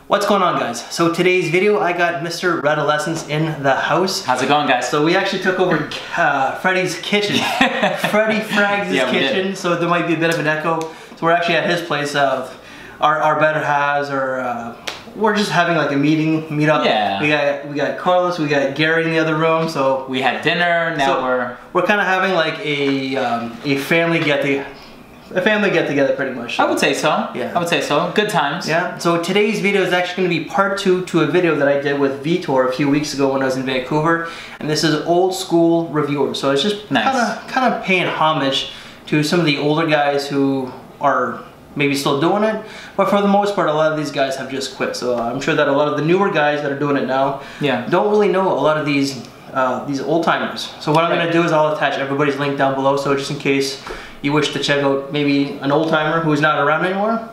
What's going on, guys? So today's video, I got Mr. Redolessence in the house. How's it going, guys? So we actually took over Freddy's kitchen. Freddy Frags' kitchen, so there might be a bit of an echo. So we're actually at his place. Our better halves, or we're just having like a meetup. Yeah. We got Carlos, we got Gary in the other room. So we had dinner. Now we're kind of having like a family get-together, pretty much. I would say so. Yeah. I would say so. Good times. Yeah. So today's video is actually going to be part 2 to a video that I did with Vitor a few weeks ago when I was in Vancouver, and this is old school reviewers. So it's just kind of paying homage to some of the older guys who are maybe still doing it, but for the most part, a lot of these guys have just quit. So I'm sure that a lot of the newer guys that are doing it now, don't really know a lot of these old timers. So what I'm going to do is I'll attach everybody's link down below, so just in case you wish to check out maybe an old timer who's not around anymore,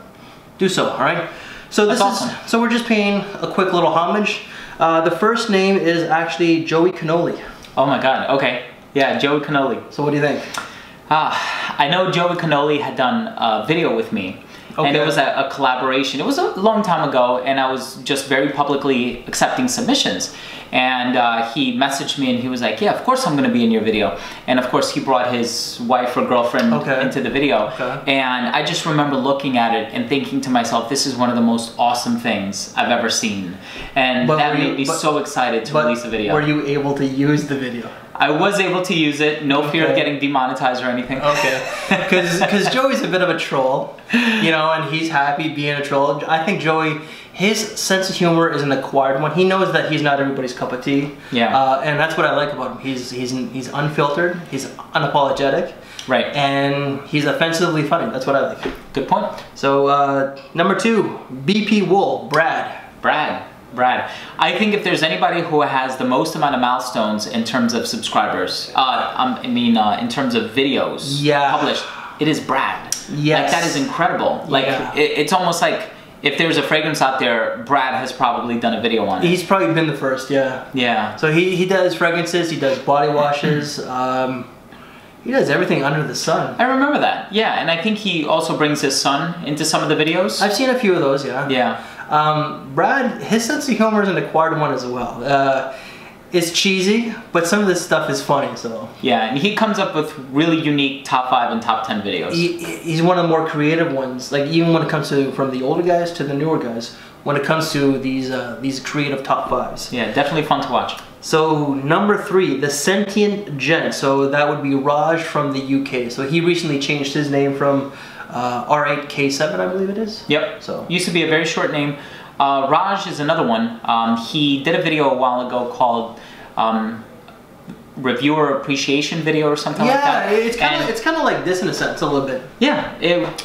do so. All right. So this so we're just paying a quick little homage. The first name is actually JoeyCannoli. Oh my God. Okay. Yeah, JoeyCannoli. So what do you think? I know JoeyCannoli had done a video with me, and it was a collaboration. It was a long time ago, and I was just very publicly accepting submissions. And he messaged me, and he was like, "Yeah, of course I'm going to be in your video." And of course, he brought his wife or girlfriend into the video. And I just remember looking at it and thinking to myself, "This is one of the most awesome things I've ever seen." And that made me so excited to release the video. Were you able to use the video? I was able to use it. No fear of getting demonetized or anything. Okay. Because Joey's a bit of a troll, you know, and he's happy being a troll. I think Joey, his sense of humor is an acquired one. He knows that he's not everybody's cup of tea. Yeah. And that's what I like about him. He's unfiltered. He's unapologetic. Right. And he's offensively funny. That's what I like. Good point. So number 2, bpwool, Brad. I think if there's anybody who has the most amount of milestones in terms of subscribers, in terms of videos published, it is Brad. Yes. Like, that is incredible. Like, it's almost like if there's a fragrance out there, Brad has probably done a video on it. He's probably been the first, Yeah. So he does fragrances, he does body washes, he does everything under the sun. I remember that, yeah. And I think he also brings his son into some of the videos. I've seen a few of those, Yeah. Brad, his sense of humor is an acquired one as well. It's cheesy, but some of this stuff is funny, so. Yeah, and he comes up with really unique top 5 and top 10 videos. He's one of the more creative ones, like even when it comes to, from the older guys to the newer guys, when it comes to these creative top 5s. Yeah, definitely fun to watch. So number 3, the Scentient Man. So that would be Raj from the UK. So he recently changed his name from R8K7, I believe it is. Yep. So used to be a very short name. Raj is another one. He did a video a while ago called reviewer appreciation video or something like that. Yeah, it's kind of like this in a sense, a little bit. Yeah,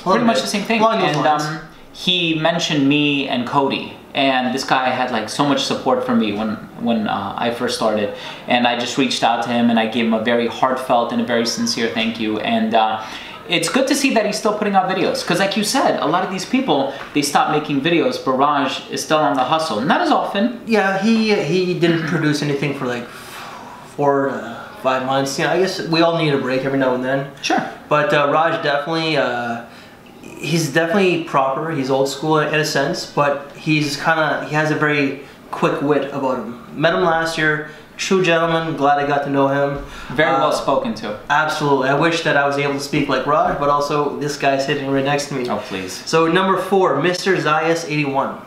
pretty much the same thing. And he mentioned me and Cody. And this guy had like so much support for me when I first started, and I just reached out to him and I gave him a very heartfelt and a very sincere thank you. And it's good to see that he's still putting out videos, because like you said, a lot of these people, they stop making videos, but Raj is still on the hustle. Not as often. Yeah, he didn't produce anything for like 4 to 5 months. You know, I guess we all need a break every now and then. Sure. But Raj definitely. He's definitely proper. He's old school in a sense, but he has a very quick wit about him. Met him last year. True gentleman. Glad I got to know him. Very well spoken to. Absolutely. I wish that I was able to speak like Raj, but also this guy's sitting right next to me. Oh, please. So number 4, MrTravisDiaz 81.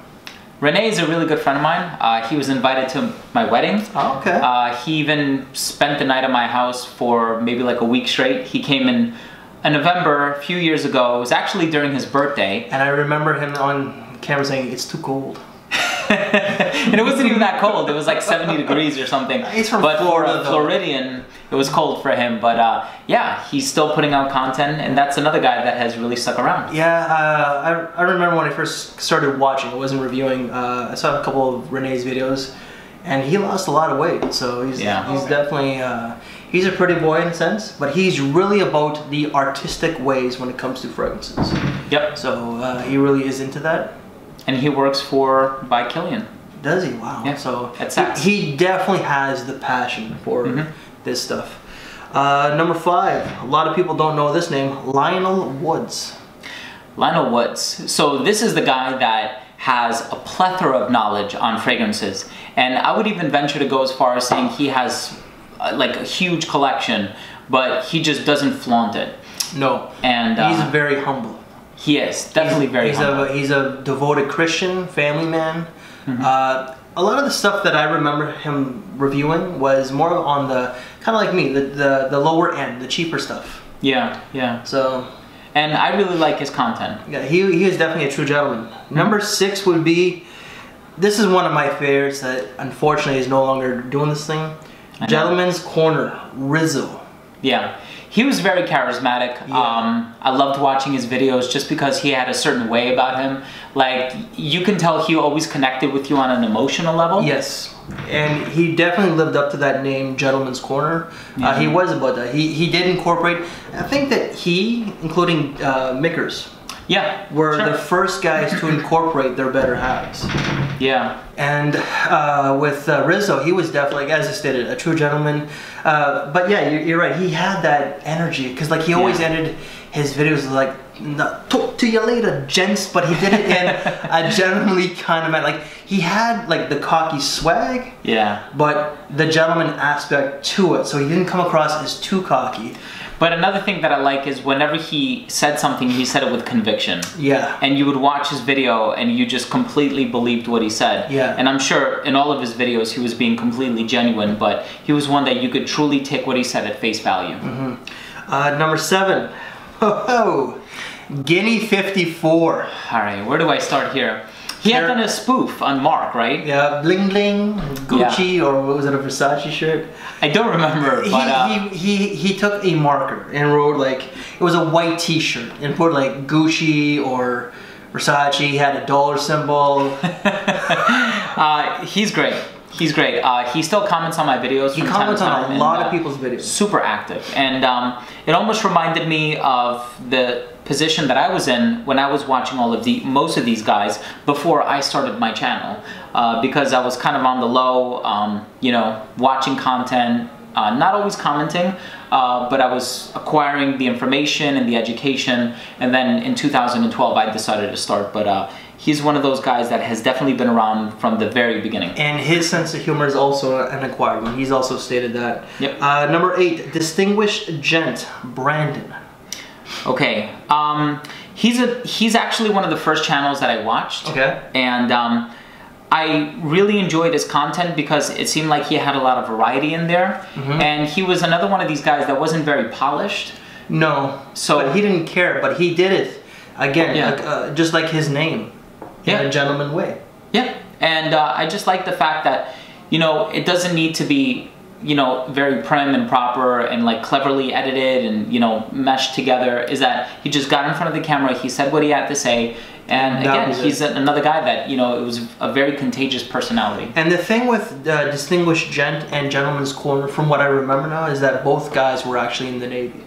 Renee is a really good friend of mine. He was invited to my wedding. Oh, okay. He even spent the night at my house for maybe like a week straight. He came in November a few years ago. It was actually during his birthday. And I remember him on camera saying, "It's too cold." And it wasn't even that cold. It was like 70 degrees or something. He's from Florida, for a Floridian, it was cold for him. But yeah, he's still putting out content, and that's another guy that has really stuck around. Yeah, I remember when I first started watching, I wasn't reviewing, I saw a couple of Renee's videos, and he lost a lot of weight. So he's definitely, he's a pretty boy in a sense, but he's really about the artistic ways when it comes to fragrances. Yep. So he really is into that. And he works by Killian. Does he? Wow. Yeah. So he definitely has the passion for this stuff. Number 5, a lot of people don't know this name, Lionel Woods. Lionel Woods. So this is the guy that has a plethora of knowledge on fragrances. And I would even venture to go as far as saying he has like a huge collection, but he just doesn't flaunt it. No. And he's very humble. He is definitely very humble. He's a devoted Christian, family man. A lot of the stuff that I remember him reviewing was more on the, kind of like me, the lower end, the cheaper stuff. Yeah, yeah. So, and I really like his content. Yeah, he is definitely a true gentleman. Number 6 would be, this is one of my favorites that unfortunately is no longer doing this thing. Gentleman's Corner, Rizzo. Yeah, he was very charismatic. Yeah. I loved watching his videos just because he had a certain way about him. Like, you can tell he always connected with you on an emotional level. Yes, and he definitely lived up to that name, Gentleman's Corner. He was about that. He did incorporate, I think that he, including Mickers, were the first guys to incorporate their better halves. Yeah. And with Rizzo, he was definitely, like, as I stated, a true gentleman. But yeah, you're right. He had that energy because, like, he always ended his videos like, "Talk to you later, gents," but he did it in a gentlemanly kind of manner. Like, he had like the cocky swag, but the gentleman aspect to it. So he didn't come across as too cocky. But another thing that I like is whenever he said something, he said it with conviction. Yeah. And you would watch his video and you just completely believed what he said. Yeah. And I'm sure in all of his videos he was being completely genuine, but he was one that you could truly take what he said at face value. Number 7. Guinea 54. All right, where do I start here? He had done a spoof on Mark, right? Yeah, Bling Bling, Gucci, or what was it, a Versace shirt? I don't remember, but... He took a marker and wrote, like, it was a white t-shirt, and put, like, Gucci or Versace. He had a dollar symbol. He's great. He's great. He still comments on my videos. He comments on a lot of people's videos. Super active. And it almost reminded me of the position that I was in when I was watching most of these guys before I started my channel. Because I was kind of on the low, you know, watching content, not always commenting, but I was acquiring the information and the education. And then in 2012, I decided to start. But he's one of those guys that has definitely been around from the very beginning. And his sense of humor is also an acquired one. He's also stated that. Yep. Number 8, Distinguished Gent, Brandon. Okay. He's actually one of the first channels that I watched. Okay. And I really enjoyed his content because it seemed like he had a lot of variety in there. And he was another one of these guys that wasn't very polished. No. So, but he didn't care, but he did it again, just like his name. In a gentleman way. Yeah, and I just like the fact that, you know, it doesn't need to be, you know, very prim and proper and like cleverly edited and, you know, meshed together. Is that he just got in front of the camera, he said what he had to say, and again, he's another guy that, you know, it was a very contagious personality. And the thing with Distinguished Gent and Gentleman's Corner, from what I remember now, is that both guys were actually in the Navy.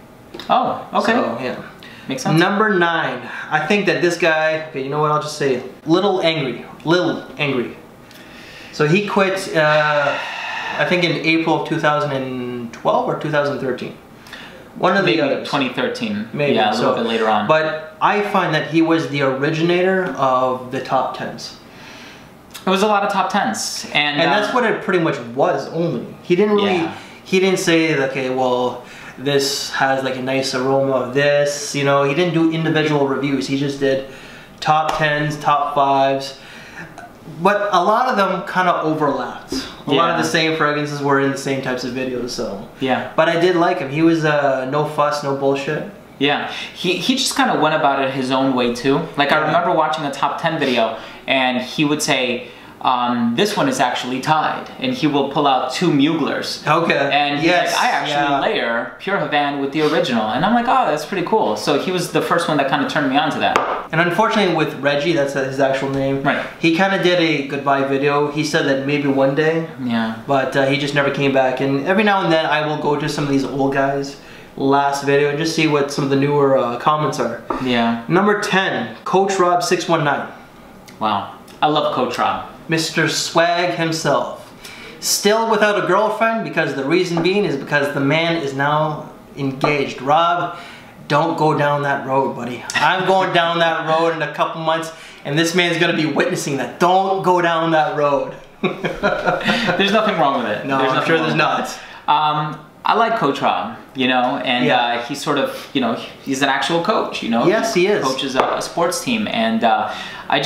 Oh, okay. So, yeah. Makes sense. Number 9. I think that this guy, okay, you know what, I'll just say it. Lil Angry. So he quit, I think in April of 2012 or 2013. One of the others. 2013. Maybe. Yeah, a little bit later on. But I find that he was the originator of the top 10s. It was a lot of top 10s. And that's what it pretty much was only. He didn't really, he didn't say, okay, well, this has like a nice aroma of this, you know, he didn't do individual reviews, he just did top 10s, top 5s, but a lot of them kind of overlapped. A lot of the same fragrances were in the same types of videos, so. Yeah. But I did like him, he was no fuss, no bullshit. Yeah, he just kind of went about it his own way too. Like I remember watching a top 10 video and he would say, this one is actually tied, and he will pull out 2 Muglers. Okay. And he's like, I actually layer Pure Havana with the original, and I'm like, oh, that's pretty cool. So he was the first one that kind of turned me on to that. And unfortunately, with Reggie, that's his actual name. Right. He kind of did a goodbye video. He said that maybe one day. Yeah. But he just never came back. And every now and then, I will go to some of these old guys' last video and just see what some of the newer comments are. Yeah. Number 10, Coach Rob 619. Wow, I love Coach Rob. Mr. Swag himself. Still without a girlfriend because the reason being is because the man is now engaged. Rob, don't go down that road, buddy. I'm going down that road in a couple months, and this man's going to be witnessing that. Don't go down that road. There's nothing wrong with it. No, I'm sure there's not. I like Quantrell, you know, and he's sort of, you know, he's an actual coach, you know. Yes, he is. Coaches a sports team, and I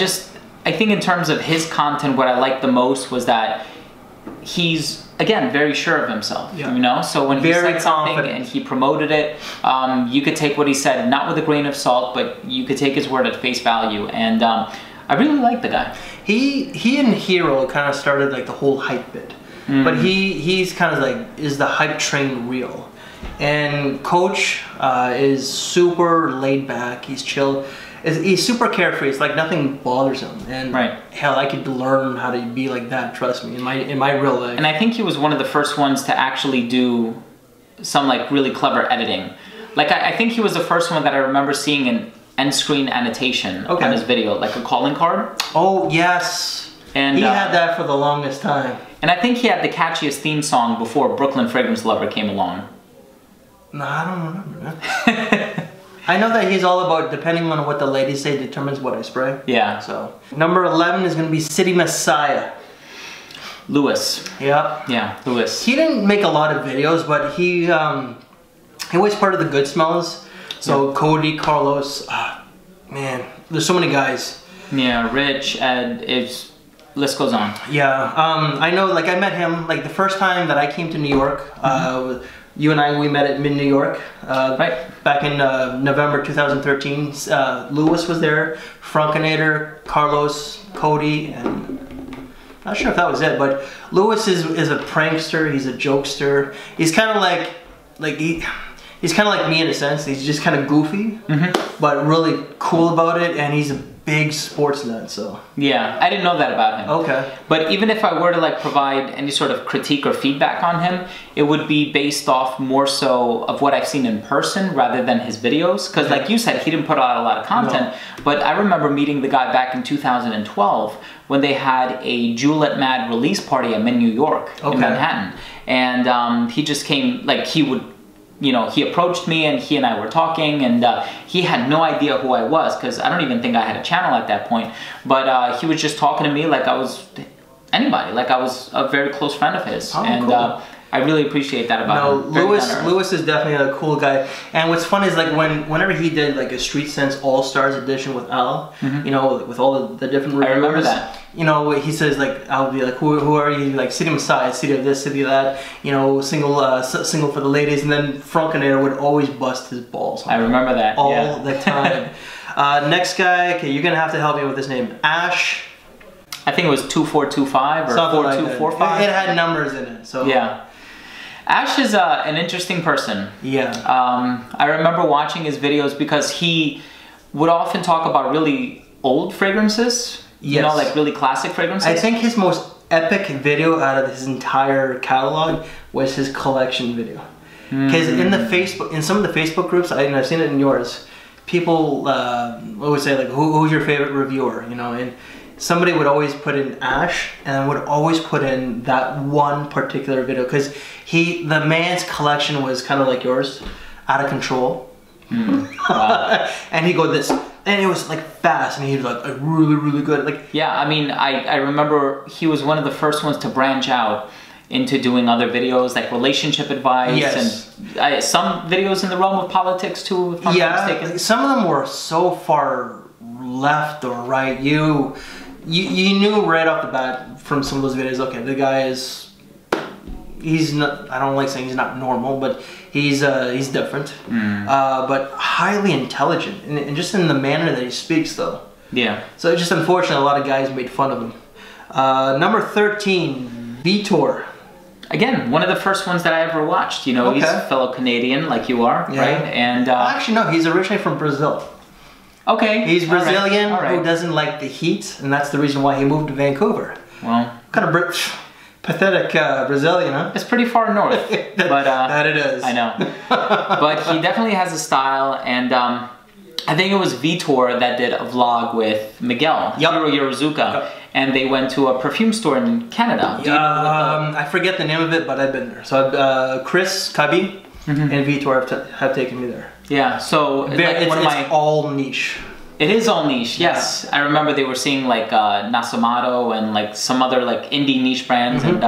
think in terms of his content, what I liked the most was that he's, again, very sure of himself, you know. So when he said something and he promoted it, you could take what he said not with a grain of salt, but you could take his word at face value, and I really like the guy. He and Hero kind of started like the whole hype bit. But he's kind of like, is the hype train real? And Coach is super laid back. He's chill. He's super carefree. It's like nothing bothers him. And hell, I could learn how to be like that. Trust me, in my real life. And I think he was one of the first ones to actually do some like really clever editing. Like I think he was the first one that I remember seeing an end screen annotation on his video, like a calling card. Oh yes. And he had that for the longest time. And I think he had the catchiest theme song before Brooklyn Fragrance Lover came along. No, I don't remember that. I know that he's all about, depending on what the ladies say, determines what I spray. Yeah. So, number 11 is going to be CityMessiah. Lewis. Yep. Yeah, Lewis. He didn't make a lot of videos, but he was part of the Good Smells. So, Cody, Carlos, man, there's so many guys. Yeah, Rich, Ed, list goes on. Yeah, I know, like I met him, like the first time that I came to New York, you and I, we met at Mid-New York, back in November 2013. Lewis was there, Frankenator, Carlos, Cody, and not sure if that was it, but Lewis is a prankster, he's a jokester. He's kind of he's kind of like me in a sense. He's just kind of goofy, but really cool about it, and he's a big sports nut, so. Yeah, I didn't know that about him. Okay. But even if I were to like provide any sort of critique or feedback on him, it would be based off more so of what I've seen in person rather than his videos. Because like you said, he didn't put out a lot of content. No. But I remember meeting the guy back in 2012 when they had a Juliet Mad release party at New York in Manhattan. And he just came, like he would, you know, he approached me and he and I were talking, and he had no idea who I was because I don't even think I had a channel at that point. But he was just talking to me like I was anybody, like I was a very close friend of his. Oh, and cool. I really appreciate that about him. Lewis is definitely a cool guy. And what's fun is like whenever he did like a Street Sense All Stars edition with Al, you know, with all the different reviewers. I remember that. You know, he says like, I'll be like, who are you? Like CityMessiah, city of this, city of that. You know, single for the ladies, and then Frankenator would always bust his balls. I remember that all the time. Next guy, okay, you're gonna have to help me with his name. Ash. I think it was 2425 or 4245. Like it had numbers in it, so yeah. Ash is an interesting person. Yeah. I remember watching his videos because he would often talk about really old fragrances. Yes. You know, like really classic fragrances. I think his most epic video out of his entire catalog was his collection video. Because in some of the Facebook groups, and I've seen it in yours, people always say like, who's your favorite reviewer? You know, and somebody would always put in Ash and would always put in that one particular video because the man's collection was kind of like yours, out of control. Wow. And he'd go this, and it was like fast, and he was like really good. Like yeah, I mean, I remember he was one of the first ones to branch out into doing other videos like relationship advice and some videos in the realm of politics too, if I'm not mistaken. Some of them were so far left or right. You knew right off the bat from some of those videos, okay, the guy he's not, I don't like saying he's not normal, but he's different, but highly intelligent, and just in the manner that he speaks though. Yeah. So it's just unfortunate a lot of guys made fun of him. Number 13, Vitor. Again, one of the first ones that I ever watched. You know, he's a fellow Canadian like you are, right? And actually no, he's originally from Brazil. Okay. He's Brazilian who doesn't like the heat, and that's the reason why he moved to Vancouver. Well, kind of pathetic Brazilian, huh? It's pretty far north. But that it is. I know. But he definitely has a style, and I think it was Vitor that did a vlog with Miguel, Hiro Yorozuka, and they went to a perfume store in Canada. I forget the name of it, but I've been there. So Chris Cubby, and Vitor have taken me there. Yeah, so it's all niche. It is all niche, yes. Yeah. I remember they were seeing like Nasamato and like some other like indie niche brands, and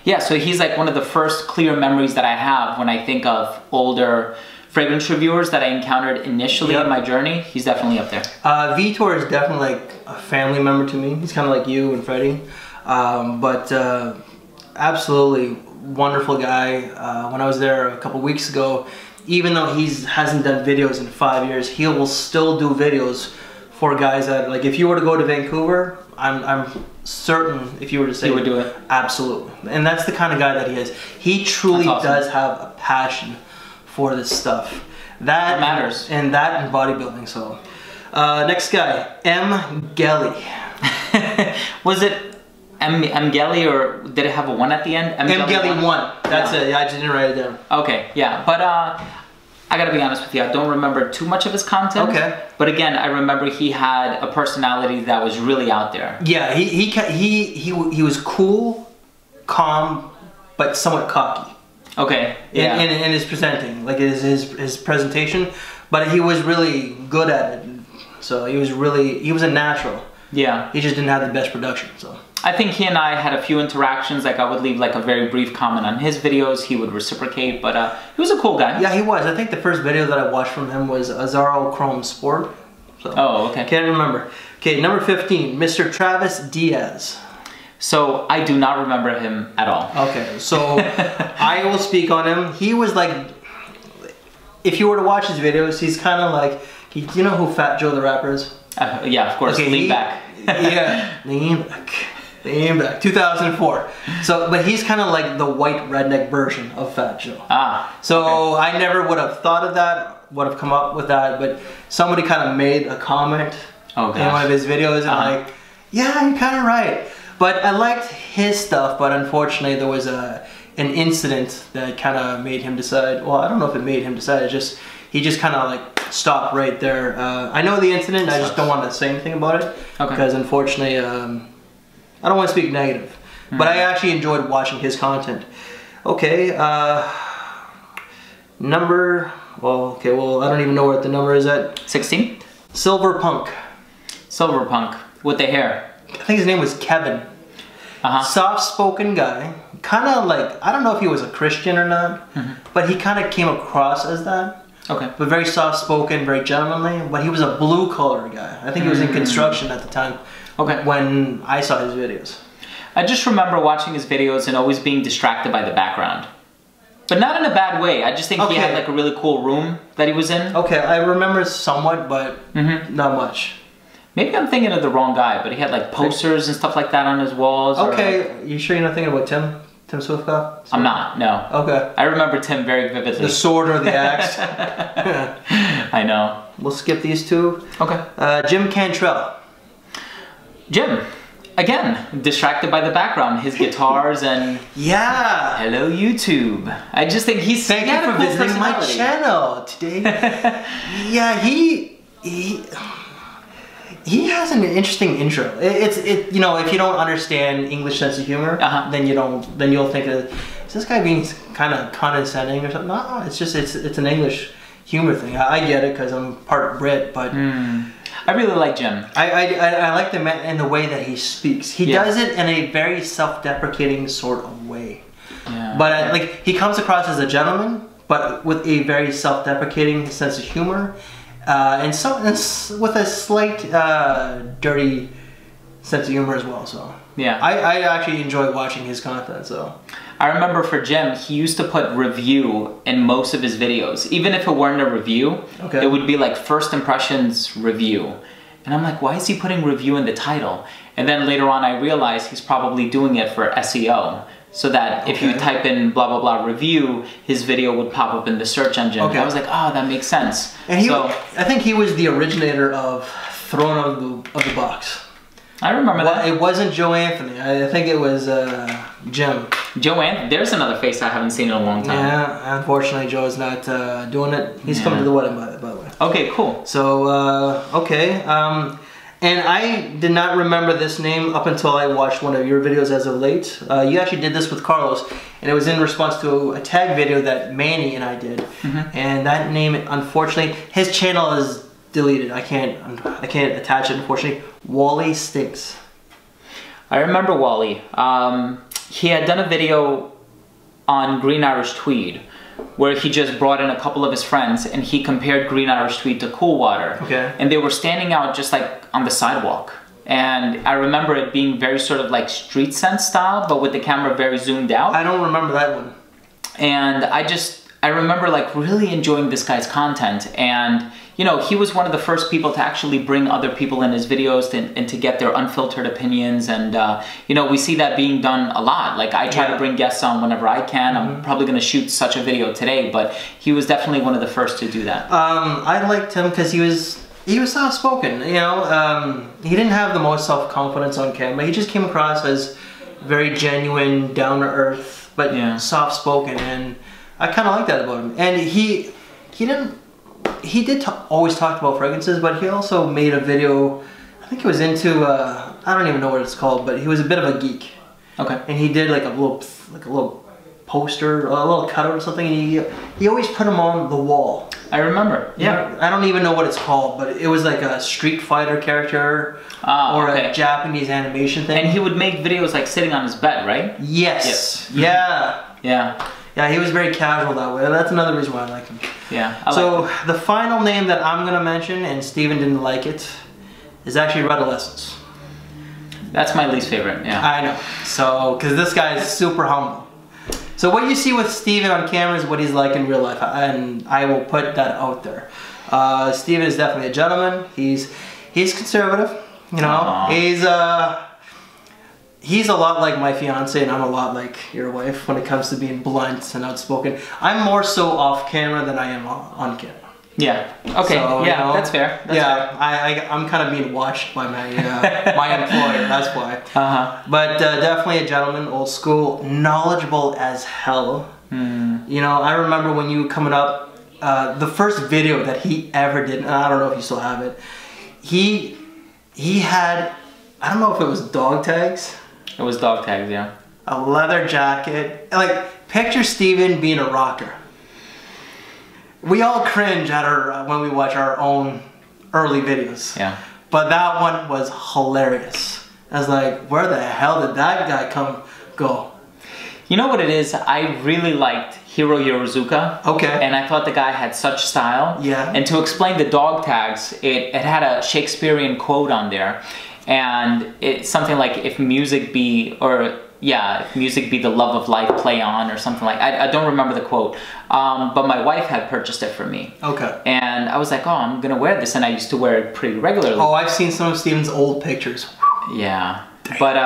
yeah, so he's like one of the first clear memories that I have when I think of older fragrance reviewers that I encountered initially in my journey. He's definitely up there. Vitor is definitely like a family member to me. He's kind of like you and Freddie, but absolutely wonderful guy. When I was there a couple weeks ago, even though he hasn't done videos in 5 years, he will still do videos for guys that, like, if you were to go to Vancouver, I'm certain if you were to say, he would do it. Absolutely. And that's the kind of guy that he is. He truly does have a passion for this stuff. That matters. And that and bodybuilding. So next guy, M. Gelly. Was it M. Gelly, or did it have a 1 at the end? M. Gelly 1. That's it. Yeah, I just didn't write it down. Okay, yeah, but I gotta be honest with you, I don't remember too much of his content. Okay. But again, I remember he had a personality that was really out there. Yeah, he was cool, calm, but somewhat cocky. Okay. Yeah. In his presenting, like his presentation, but he was really good at it. So he was a natural. Yeah. He just didn't have the best production. So I think he and I had a few interactions. Like, I would leave like a very brief comment on his videos. He would reciprocate, but he was a cool guy. Yeah, he was. I think the first video that I watched from him was Azaro Chrome Sport. So, oh, okay. Can't remember. Okay, number 15, MrTravisDiaz. So I do not remember him at all. Okay, so I will speak on him. He was like, if you were to watch his videos, he's kind of like, you know who Fat Joe the Rapper is? Yeah, of course. Okay, Lean Back. Yeah, Lean Back. 2004. So, but he's kind of like the white redneck version of Fat Joe. So I never would have thought of that, would have come up with that, but somebody kind of made a comment in one of his videos, and like, yeah, you're kind of right. But I liked his stuff, but unfortunately there was an incident that kind of made him decide, well, I don't know if it made him decide, he just kind of like stopped right there. I know the incident, I just don't want to say anything about it, because unfortunately, I don't want to speak negative. But I actually enjoyed watching his content. Okay, number, well, I don't even know what the number is at. 16? Silver Punk. Silver Punk, with the hair. I think his name was Kevin. Soft-spoken guy. Kind of like, I don't know if he was a Christian or not, but he kind of came across as that. Okay. But very soft-spoken, very gentlemanly. But he was a blue-collar guy. I think he was in construction at the time. Okay. When I saw his videos. I just remember watching his videos and always being distracted by the background. But not in a bad way. I just think he had like a really cool room that he was in. Okay, I remember somewhat, but not much. Maybe I'm thinking of the wrong guy, but he had like posters and stuff like that on his walls. Okay, like... you sure you're not thinking about Tim Swiftcott? I'm not, no. Okay. I remember Tim very vividly. The sword or the axe. I know. We'll skip these two. Okay. Jim Quantrell. Jim, again, distracted by the background, his guitars and... Yeah. Hello, YouTube. I just think he's... Thank you for visiting my channel today. Yeah, he has an interesting intro. You know, if you don't understand English sense of humor, then you'll think is this guy being kind of condescending or something? No, it's just it's an English humor thing. I get it because I'm part Brit, but I really like Jim. I like the man and the way that he speaks. He does it in a very self-deprecating sort of way. Yeah. But like he comes across as a gentleman, but with a very self-deprecating sense of humor. And with a slight dirty sense of humor as well. So yeah, I actually enjoy watching his content. So I remember for Jim, he used to put review in most of his videos. Even if it weren't a review, it would be like first impressions review. And I'm like, why is he putting review in the title? And then later on, I realized he's probably doing it for SEO. So that if you type in blah blah blah review, his video would pop up in the search engine. I was like, oh, that makes sense. And I think he was the originator of Thrown Out of the Box. I remember that. It wasn't Joe Anthony. I think it was Jim. Joe Anthony. There's another face I haven't seen in a long time. Yeah, unfortunately, Joe's not doing it. He's coming to the wedding, by the way. Okay, cool. So And I did not remember this name up until I watched one of your videos as of late. You actually did this with Carlos, and it was in response to a tag video that Manny and I did. And that name, unfortunately, his channel is deleted. I can't attach it, unfortunately. Wally Stinks. I remember Wally. He had done a video on Green Irish Tweed, where he just brought in a couple of his friends and he compared Green Irish Tweed to Cool Water. Okay. And they were standing out just like on the sidewalk. And I remember it being very sort of like street sense style, but with the camera very zoomed out. I don't remember that one. And I remember like really enjoying this guy's content. And you know, he was one of the first people to actually bring other people in his videos and to get their unfiltered opinions. And, you know, we see that being done a lot. Like, I try to bring guests on whenever I can. I'm probably going to shoot such a video today, but he was definitely one of the first to do that. I liked him because he was soft-spoken, you know. He didn't have the most self-confidence on camera. He just came across as very genuine, down-to-earth, but soft-spoken. And I kind of like that about him. And he did always talk about fragrances, but he also made a video, I think it was into, I don't even know what it's called, but he was a bit of a geek. Okay. And he did like a little poster, a little cutout or something, and he always put them on the wall. I remember, yeah. I don't even know what it's called, but it was like a Street Fighter character or a Japanese animation thing. And he would make videos like sitting on his bed, right? Yes. Yeah. Yeah. Yeah, he was very casual that way. That's another reason why I like him. Yeah. So the final name that I'm gonna mention, and Steven didn't like it, is actually Redolessence. That's my least favorite. Yeah. I know. So, because this guy is super humble. So what you see with Steven on camera is what he's like in real life, and I will put that out there. Steven is definitely a gentleman. He's conservative. You know, he's a lot like my fiance, and I'm a lot like your wife when it comes to being blunt and outspoken. I'm more so off camera than I am on camera. Yeah. Okay. So, yeah, you know, that's fair. That's fair. I'm kind of being watched by my my employer. That's why. But definitely a gentleman, old school, knowledgeable as hell. You know, I remember when you coming up, the first video that he ever did, and I don't know if you still have it. He had, I don't know if it was dog tags. It was dog tags, yeah. A leather jacket. Like, picture Steven being a rocker. We all cringe at when we watch our own early videos. Yeah. But that one was hilarious. I was like, where the hell did that guy go? You know what it is? I really liked Hiro Yorozuka. Okay. And I thought the guy had such style. Yeah. And to explain the dog tags, it had a Shakespearean quote on there. And it's something like, if music be, if music be the love of life, play on, or something like, I don't remember the quote. But my wife had purchased it for me. Okay. And I was like, oh, I'm gonna wear this, and I used to wear it pretty regularly. Oh, I've seen some of Steven's old pictures. Yeah. But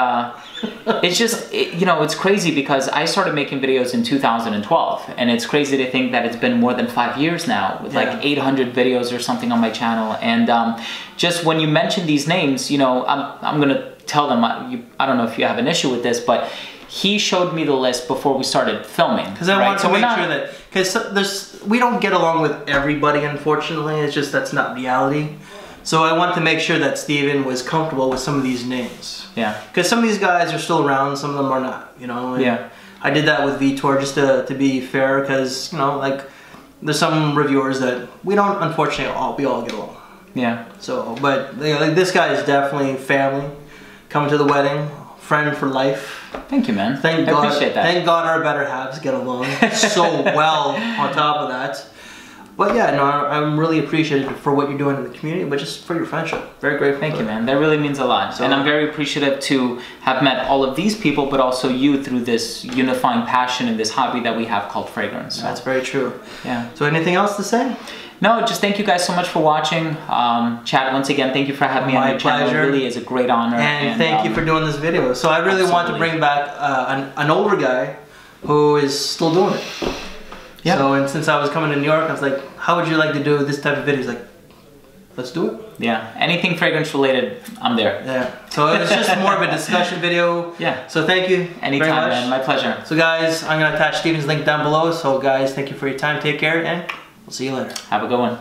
it's just, you know, it's crazy because I started making videos in 2012, and it's crazy to think that it's been more than 5 years now with like 800 videos or something on my channel. And just when you mention these names, you know, I'm gonna tell them, I don't know if you have an issue with this, but he showed me the list before we started filming. Because I want to make sure that, because we don't get along with everybody, unfortunately. It's just that's not reality. So I wanted to make sure that Steven was comfortable with some of these names. Yeah. Because some of these guys are still around, some of them are not, you know. And yeah. I did that with Vitor just to be fair, because, you know, like, there's some reviewers that we don't, unfortunately, we all get along. Yeah. So, but, you know, like, this guy is definitely family, coming to the wedding, friend for life. Thank you, man. Thank I God, appreciate that. Thank God our better halves get along so well on top of that. But yeah, no, I'm really appreciative for what you're doing in the community, but just for your friendship. Very grateful. Thank you, man. That really means a lot. So, and I'm very appreciative to have met all of these people, but also you through this unifying passion and this hobby that we have called fragrance. So. That's very true. Yeah. So anything else to say? No, just thank you guys so much for watching. Chad, once again, thank you for having me on your channel. It really is a great honor. And thank you for doing this video. So I really want to bring back an older guy who is still doing it. Yeah. So, and since I was coming to New York, I was like, how would you like to do this type of videos? Like, let's do it. Yeah. Anything fragrance related, I'm there. Yeah. So it was just more of a discussion video. Yeah. So thank you. Anytime, man. My pleasure. So guys, I'm going to attach Steven's link down below. So guys, thank you for your time. Take care, and we'll see you later. Have a good one.